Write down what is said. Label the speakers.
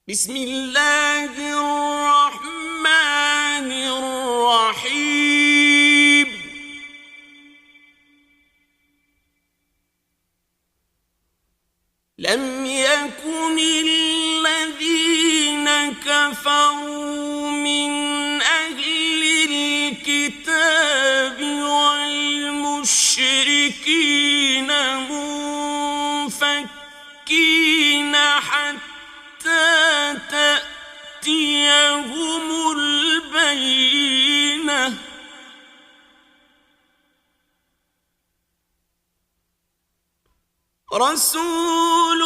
Speaker 1: بسم الله الرحمن الرحيم. لم يكن الذين كفروا من أهل الكتاب والمشركين منفكين حتى تأتيهم البينة. رسول